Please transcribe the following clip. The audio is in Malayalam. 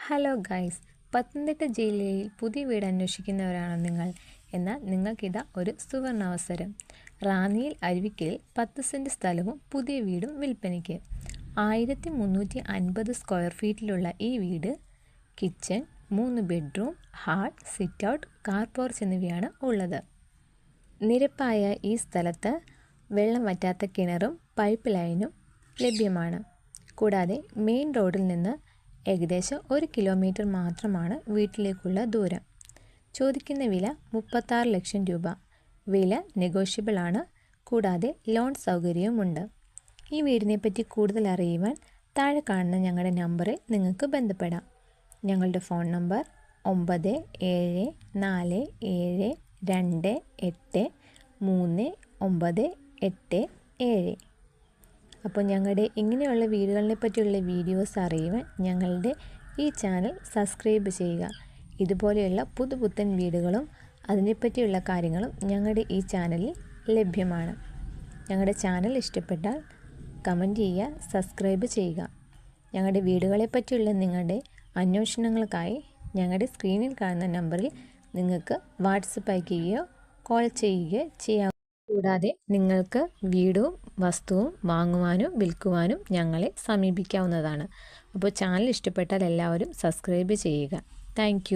ഹലോ ഗൈസ്, പത്തനംതിട്ട ജില്ലയിൽ പുതിയ വീട് അന്വേഷിക്കുന്നവരാണോ നിങ്ങൾ? എന്നാൽ നിങ്ങൾക്കിതാ ഒരു സുവർണാവസരം. റാന്നിയിൽ അരുവിക്കലിൽ 10 സെൻറ് സ്ഥലവും പുതിയ വീടും വിൽപ്പനയ്ക്ക്. 1350 സ്ക്വയർ ഫീറ്റിലുള്ള ഈ വീട് kitchen, 3 bedroom, hall, sit out, car porch എന്നിവയാണ് ഉള്ളത്. നിരപ്പായ ഈ സ്ഥലത്ത് വെള്ളം വറ്റാത്ത കിണറും പൈപ്പ് ലൈനും ലഭ്യമാണ്. കൂടാതെ മെയിൻ റോഡിൽ നിന്ന് ഏകദേശം 1 കിലോമീറ്റർ മാത്രമാണ് വീട്ടിലേക്കുള്ള ദൂരം. ചോദിക്കുന്ന വില 36 ലക്ഷം രൂപ. വില നെഗോഷ്യബിൾ ആണ്. കൂടാതെ ലോൺ സൗകര്യവുമുണ്ട്. ഈ വീടിനെ പറ്റി കൂടുതൽ അറിയുവാൻ താഴെ കാണുന്ന ഞങ്ങളുടെ നമ്പറിൽ നിങ്ങൾക്ക് ബന്ധപ്പെടാം. ഞങ്ങളുടെ ഫോൺ നമ്പർ 9774283987. അപ്പോൾ ഞങ്ങളുടെ ഇങ്ങനെയുള്ള വീടുകളെ പറ്റിയുള്ള വീഡിയോസ് അറിയുവാൻ ഞങ്ങളുടെ ഈ ചാനൽ സബ്സ്ക്രൈബ് ചെയ്യുക. ഇതുപോലെയുള്ള പുതുപുത്തൻ വീടുകളും അതിനെപ്പറ്റിയുള്ള കാര്യങ്ങളും ഞങ്ങളുടെ ഈ ചാനലിൽ ലഭ്യമാണ്. ഞങ്ങളുടെ ചാനൽ ഇഷ്ടപ്പെട്ടാൽ കമൻറ്റ് ചെയ്യുക, സബ്സ്ക്രൈബ് ചെയ്യുക. ഞങ്ങളുടെ വീടുകളെ പറ്റിയുള്ള നിങ്ങളുടെ അന്വേഷണങ്ങൾക്കായി ഞങ്ങളുടെ സ്ക്രീനിൽ കാണുന്ന നമ്പറിൽ നിങ്ങൾക്ക് വാട്സപ്പ് അയക്കുകയോ കോൾ ചെയ്യുകയോ ചെയ്യാം. കൂടാതെ നിങ്ങൾക്ക് വീടും വസ്തുവും വാങ്ങുവാനും വിൽക്കുവാനും ഞങ്ങളെ സമീപിക്കാവുന്നതാണ്. അപ്പോൾ ചാനൽ ഇഷ്ടപ്പെട്ടാൽ എല്ലാവരും സബ്സ്ക്രൈബ് ചെയ്യുക. താങ്ക്